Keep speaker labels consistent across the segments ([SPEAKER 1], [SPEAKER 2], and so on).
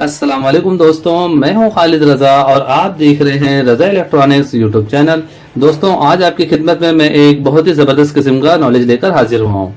[SPEAKER 1] अस्सलाम वालेकुम दोस्तों, मैं हूं खालिद रजा और आप देख रहे हैं रजा इलेक्ट्रॉनिक्स यूट्यूब चैनल। दोस्तों, आज आपकी खिदमत में मैं एक बहुत ही जबरदस्त किस्म का नॉलेज लेकर हाजिर हुआ हूं।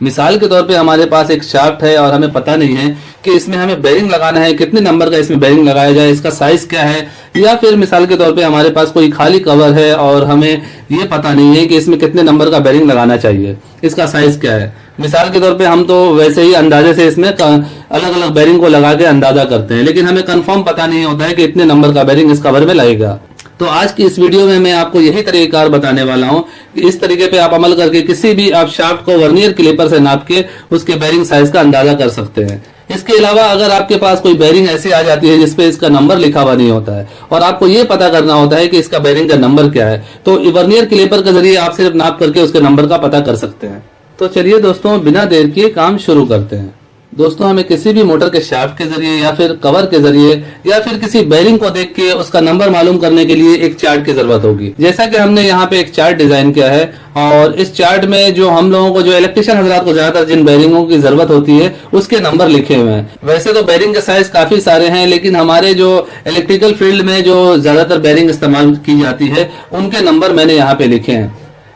[SPEAKER 1] मिसाल के तौर पे हमारे पास एक शाफ्ट है और हमें पता नहीं है कि इसमें हमें बेरिंग लगाना है, कितने नंबर का इसमें बेरिंग लगाया जाए, इसका साइज क्या है। या फिर मिसाल के तौर पे हमारे पास कोई खाली कवर है और हमें ये पता नहीं है कि इसमें कितने नंबर का बेरिंग लगाना चाहिए, इसका साइज क्या है। मिसाल के तौर पे हम तो वैसे ही अंदाजे से इसमें अलग अलग बेरिंग को लगा के अंदाजा करते हैं, लेकिन हमें कंफर्म पता नहीं होता है कि इतने नंबर का बेरिंग इस कवर में लगेगा। तो आज की इस वीडियो में मैं आपको यही तरीकाकार बताने वाला हूं कि इस तरीके पे आप अमल करके किसी भी आप शाफ्ट को वर्नियर क्लिपर से नाप के उसके बेरिंग साइज का अंदाजा कर सकते हैं। इसके अलावा अगर आपके पास कोई बेरिंग ऐसी आ जाती है जिसपे इसका नंबर लिखा हुआ नहीं होता है और आपको ये पता करना होता है कि इसका बेरिंग का नंबर क्या है, तो वर्नियर क्लिपर के जरिए आप सिर्फ नाप करके उसके नंबर का पता कर सकते हैं। तो चलिए दोस्तों, बिना देर किए काम शुरू करते हैं। दोस्तों, हमें किसी भी मोटर के शाफ्ट के जरिए या फिर कवर के जरिए या फिर किसी बेरिंग को देख के उसका नंबर मालूम करने के लिए एक चार्ट की जरूरत होगी। जैसा कि हमने यहाँ पे एक चार्ट डिजाइन किया है और इस चार्ट में जो हम लोगों को जो इलेक्ट्रिशियन हजरात को ज्यादातर जिन बेरिंगों की जरूरत होती है उसके नंबर लिखे हुए हैं। वैसे तो बेरिंग के साइज काफी सारे हैं, लेकिन हमारे जो इलेक्ट्रिकल फील्ड में जो ज्यादातर बेरिंग इस्तेमाल की जाती है उनके नंबर मैंने यहाँ पे लिखे हैं।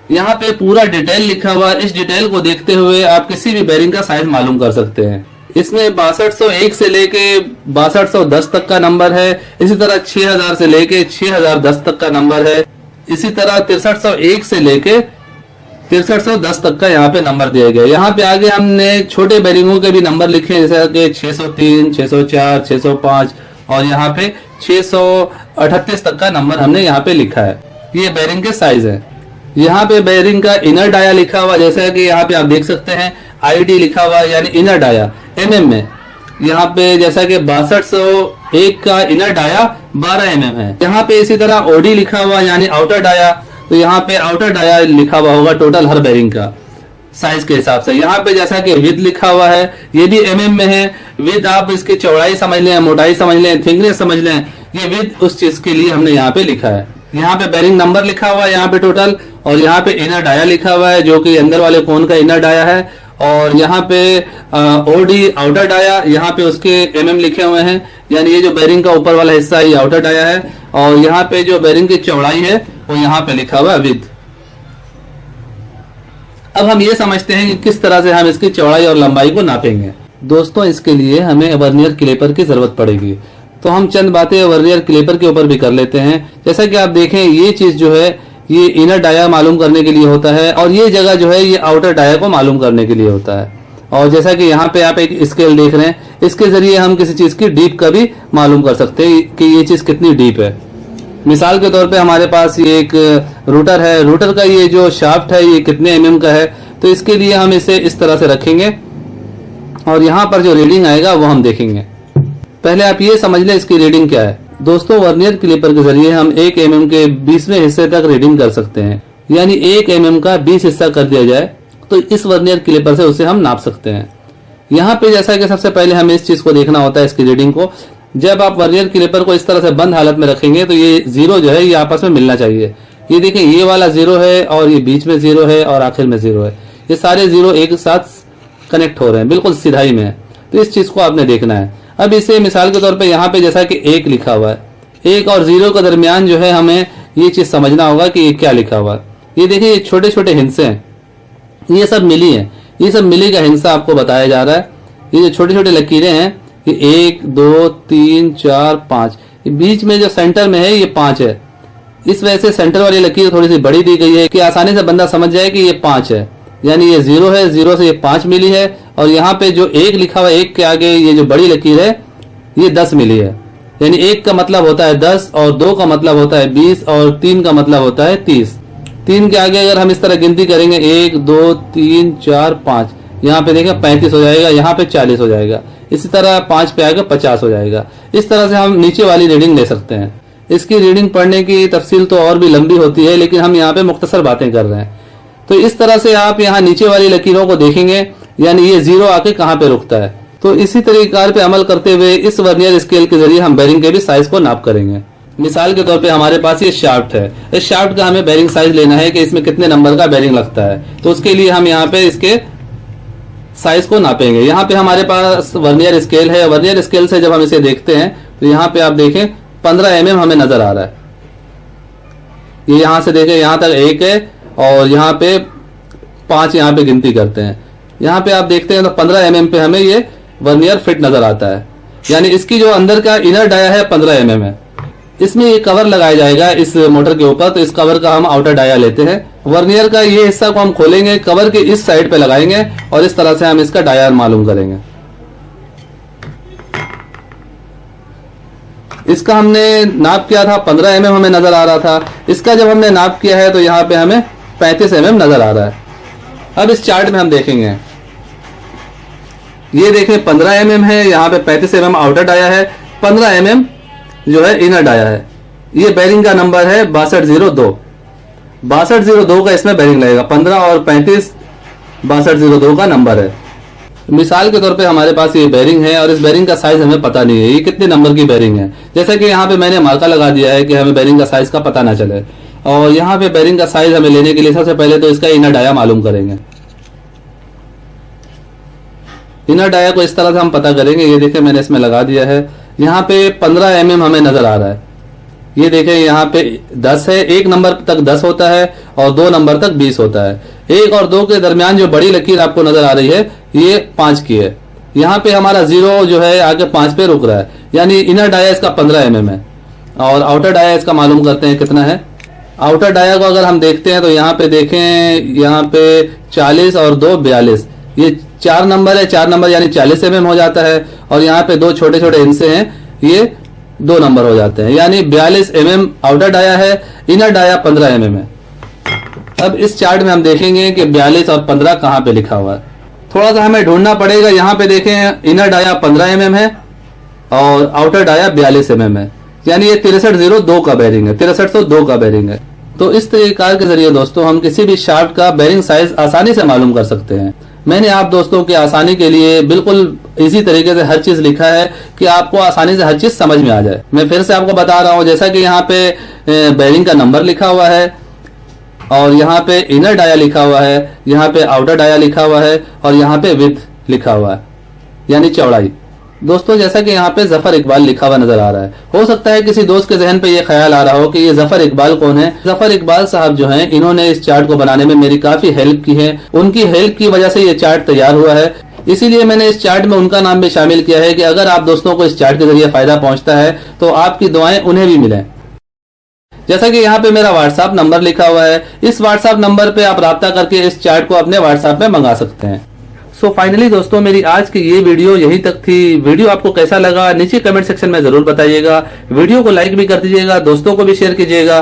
[SPEAKER 1] यहाँ पे पूरा डिटेल लिखा हुआ है। इस डिटेल को देखते हुए आप किसी भी बेरिंग का साइज मालूम कर सकते हैं। इसमें 6201 से लेके 6210 तक का नंबर है। इसी तरह 6000 से लेके 6010 तक का नंबर है। इसी तरह 6301 से लेके 6310 तक का यहाँ पे नंबर दिए गए। यहाँ पे आगे हमने छोटे बेरिंगों के भी नंबर लिखे हैं, जैसे कि 603, 604, 605 और यहाँ पे 638 तक का नंबर हमने यहाँ पे लिखा है। ये बेरिंग के साइज है। यहाँ पे बेरिंग का इनर डाया लिखा हुआ, जैसा कि यहाँ पे आप देख सकते हैं आईडी लिखा हुआ यानी इनर डाया एमएम में। यहाँ पे जैसा कि 6201 का इनर डाया 12 mm है। यहाँ पे इसी तरह ओडी लिखा हुआ यानी आउटर डाया, तो यहाँ पे आउटर डाया लिखा हुआ होगा टोटल हर बेरिंग का साइज के हिसाब से। यहाँ पे जैसा कि विद लिखा हुआ है, ये भी एमएम में है। विद आप इसकी चौड़ाई समझ लें, मोटाई समझ लें, थिकनेस समझ लें, ये विद उस चीज के लिए हमने यहाँ पे लिखा है। यहाँ पे बेरिंग नंबर लिखा हुआ है यहाँ पे टोटल, और यहाँ पे इनर डाया लिखा हुआ है जो कि अंदर वाले कोन का इनर डाया है। और यहाँ पे ओडी आउटर डाया, यहाँ पे उसके एमएम लिखे हुए हैं, यानी ये जो बेरिंग का ऊपर वाला हिस्सा है ये आउटर डाया है। और यहाँ पे जो बेरिंग की चौड़ाई है वो यहाँ पे लिखा हुआ है विद। अब हम ये समझते हैं कि किस तरह से हम इसकी चौड़ाई और लंबाई को नापेंगे। दोस्तों, इसके लिए हमें वर्नियर क्लिपर की जरूरत पड़ेगी, तो हम चंद बातें वर्नियर क्लिपर के ऊपर भी कर लेते हैं। जैसा कि आप देखें, ये चीज जो है ये इनर डाया मालूम करने के लिए होता है और ये जगह जो है ये आउटर डाया को मालूम करने के लिए होता है। और जैसा कि यहाँ पे आप एक स्केल देख रहे हैं, इसके जरिए हम किसी चीज की डीप का भी मालूम कर सकते हैं कि ये चीज कितनी डीप है। मिसाल के तौर पे हमारे पास ये एक रूटर है, रूटर का ये जो शाफ्ट है ये कितने एमएम का है, तो इसके लिए हम इसे इस तरह से रखेंगे और यहाँ पर जो रीडिंग आएगा वो हम देखेंगे। पहले आप ये समझ लें इसकी रीडिंग क्या है। दोस्तों, वर्नियर क्लिपर के जरिए हम 1 mm के 20वें हिस्से तक रीडिंग कर सकते हैं, यानी 1 mm का 20 हिस्सा कर दिया जाए तो इस वर्नियर क्लिपर से उसे हम नाप सकते हैं। यहाँ पे जैसा कि सबसे पहले हमें इस चीज को देखना होता है, इसकी रीडिंग को। जब आप वर्नियर क्लिपर को इस तरह से बंद हालत में रखेंगे तो ये जीरो जो है ये आपस में मिलना चाहिए। ये देखें, ये वाला जीरो है और ये बीच में जीरो है और आखिर में जीरो है। ये सारे जीरो एक साथ कनेक्ट हो रहे हैं, बिल्कुल सिधाई में है। तो इस चीज को आपने देखना है। अब इसे मिसाल के तौर पे यहाँ पे जैसा कि 1 लिखा हुआ है, 1 और 0 के दरमियान जो है हमें ये चीज समझना होगा कि ये क्या लिखा हुआ है। ये देखिए, ये छोटे छोटे हिस्से हैं, ये सब मिली है, ये सब मिली का हिस्सा आपको बताया जा रहा है। ये जो छोटे छोटे लकीरें हैं ये 1 2 3 4 5, बीच में जो सेंटर में है ये 5 है। इस वजह से सेंटर वाली लकीर थोड़ी सी बड़ी दी गई है कि आसानी से बंदा समझ जाए कि ये 5 है, यानी ये 0 है, 0 से ये 5 मिली है। और यहाँ पे जो 1 लिखा हुआ है, 1 के आगे ये जो बड़ी लकीर है ये 10 मिली है, यानी 1 का मतलब होता है 10 और 2 का मतलब होता है 20 और 3 का मतलब होता है 30। 3 के आगे अगर हम इस तरह गिनती करेंगे 1 2 3 4 5, यहाँ पे देखें 35 हो जाएगा, यहाँ पे 40 हो जाएगा। इसी तरह 5 पे आगे 50 हो जाएगा। इस तरह से हम नीचे वाली रीडिंग ले सकते हैं। इसकी रीडिंग पढ़ने की तफसील तो और भी लंबी होती है, लेकिन हम यहाँ पे मुख्तसर बातें कर रहे हैं। तो इस तरह से आप यहाँ नीचे वाली लकीरों को देखेंगे, यानी ये जीरो आके कहाँ पे रुकता है। तो इसी तरीके पे अमल करते हुए इस वर्नियर स्केल के जरिए हम बेरिंग के भी साइज को नाप करेंगे। मिसाल के तौर पे हमारे पास ये शाफ्ट है, इस शाफ्ट का हमें बेरिंग साइज लेना है कि इसमें कितने नंबर का बेरिंग लगता है। तो उसके लिए हम यहाँ पे इसके साइज को नापेंगे। यहाँ पे हमारे पास वर्नियर स्केल है। वर्नियर स्केल से जब हम इसे देखते हैं तो यहाँ पे आप देखें 15 mm हमें नजर आ रहा है। ये यहाँ से देखें, यहाँ तक 1 है और यहाँ पे 5 यहाँ पे गिनती करते हैं। यहाँ पे आप देखते हैं तो 15 mm पे हमें ये वर्नियर फिट नजर आता है। यानी इसकी जो अंदर का इनर डाया है 15 mm है। इसमें ये कवर लगाया जाएगा इस मोटर के ऊपर, तो इस कवर का हम आउटर डाया लेते हैं। वर्नियर का ये हिस्सा को हम खोलेंगे, कवर के इस साइड पे लगाएंगे और इस तरह से हम इसका डाया मालूम करेंगे। इसका हमने नाप किया था 15 mm हमें नजर आ रहा था। इसका जब हमने नाप किया है तो यहाँ पे हमें 35 mm नजर आ रहा है। अब इस चार्ट में हम देखेंगे, ये देखें 15 mm है, यहाँ पे 35 mm आउटर डाया है, 15 mm जो है इनर डाया है। ये बेरिंग का नंबर है 6202। 6202 का इसमें बेरिंग लगेगा। 15 और 35 6202 का नंबर है। मिसाल के तौर पे हमारे पास ये बेरिंग है और इस बेरिंग का साइज हमें पता नहीं है ये कितने नंबर की बेरिंग है। जैसा कि यहाँ पे मैंने मार्का लगा दिया है कि हमें बेरिंग का साइज का पता ना चले। और यहाँ पे बेरिंग का साइज हमें लेने के लिए सबसे पहले तो इसका इनर डाया मालूम करेंगे। इनर डाया को इस तरह से हम पता करेंगे। ये देखें मैंने इसमें लगा दिया है। यहाँ पे 15 mm हमें नजर आ रहा है। ये देखें यहाँ पे 10 है, 1 नंबर तक 10 होता है और 2 नंबर तक 20 होता है। 1 और 2 के दरमियान जो बड़ी लकीर आपको नजर आ रही है ये 5 की है। यहाँ पे हमारा 0 जो है आगे 5 पे रुक रहा है, यानी इनर डाया इसका 15 mm है। और आउटर डाया इसका मालूम करते हैं कितना है। आउटर डाया को अगर हम देखते हैं तो यहाँ पे देखें, यहाँ पे 40 और 2 42, ये 4 नंबर है। 4 नंबर यानी 40 mm हो जाता है। और यहाँ पे 2 छोटे छोटे हिस्से हैं, ये 2 नंबर हो जाते हैं, यानी 42 mm आउटर डाया है, इनर डाया 15 mm है। अब इस चार्ट में हम देखेंगे कि 42 और 15 कहाँ पे लिखा हुआ है। थोड़ा सा हमें ढूंढना पड़ेगा। यहाँ पे देखें इनर डाया 15 mm है और आउटर डाया 42 mm है, यानी ये 6302 का बेरिंग है, 6302 का बेरिंग है। तो इस तरीके के जरिए दोस्तों हम किसी भी शाफ्ट का बेरिंग साइज आसानी से मालूम कर सकते हैं। मैंने आप दोस्तों की आसानी के लिए बिल्कुल इसी तरीके से हर चीज लिखा है कि आपको आसानी से हर चीज समझ में आ जाए। मैं फिर से आपको बता रहा हूं, जैसा कि यहाँ पे बेरिंग का नंबर लिखा हुआ है और यहाँ पे इनर डाया लिखा हुआ है, यहाँ पे आउटर डाया लिखा हुआ है और यहाँ पे विड्थ लिखा हुआ है, यानी चौड़ाई। दोस्तों जैसा कि यहाँ पे जफर इकबाल लिखा हुआ नजर आ रहा है, हो सकता है किसी दोस्त के जहन पे ये ख्याल आ रहा हो कि ये जफर इकबाल कौन है। जफर इकबाल साहब जो हैं, इन्होंने इस चार्ट को बनाने में मेरी काफी हेल्प की है। उनकी हेल्प की वजह से ये चार्ट तैयार हुआ है, इसीलिए मैंने इस चार्ट में उनका नाम भी शामिल किया है कि अगर आप दोस्तों को इस चार्ट के जरिए फायदा पहुंचता है तो आपकी दुआएं उन्हें भी मिलें। जैसा कि यहाँ पे मेरा व्हाट्सएप नंबर लिखा हुआ है, इस व्हाट्सएप नंबर पे आप राब्ता करके इस चार्ट को अपने व्हाट्सएप में मंगा सकते हैं। सो फाइनली दोस्तों मेरी आज की ये वीडियो यहीं तक थी। वीडियो आपको कैसा लगा नीचे कमेंट सेक्शन में जरूर बताइएगा। वीडियो को लाइक भी कर दीजिएगा, दोस्तों को भी शेयर कीजिएगा।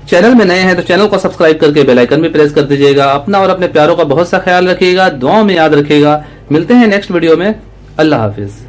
[SPEAKER 1] चैनल में नए हैं तो चैनल को सब्सक्राइब करके बेल आइकन भी प्रेस कर दीजिएगा। अपना और अपने प्यारों का बहुत सा ख्याल रखिएगा, दुआओं में याद रखिएगा। मिलते हैं नेक्स्ट वीडियो में। अल्लाह हाफिज।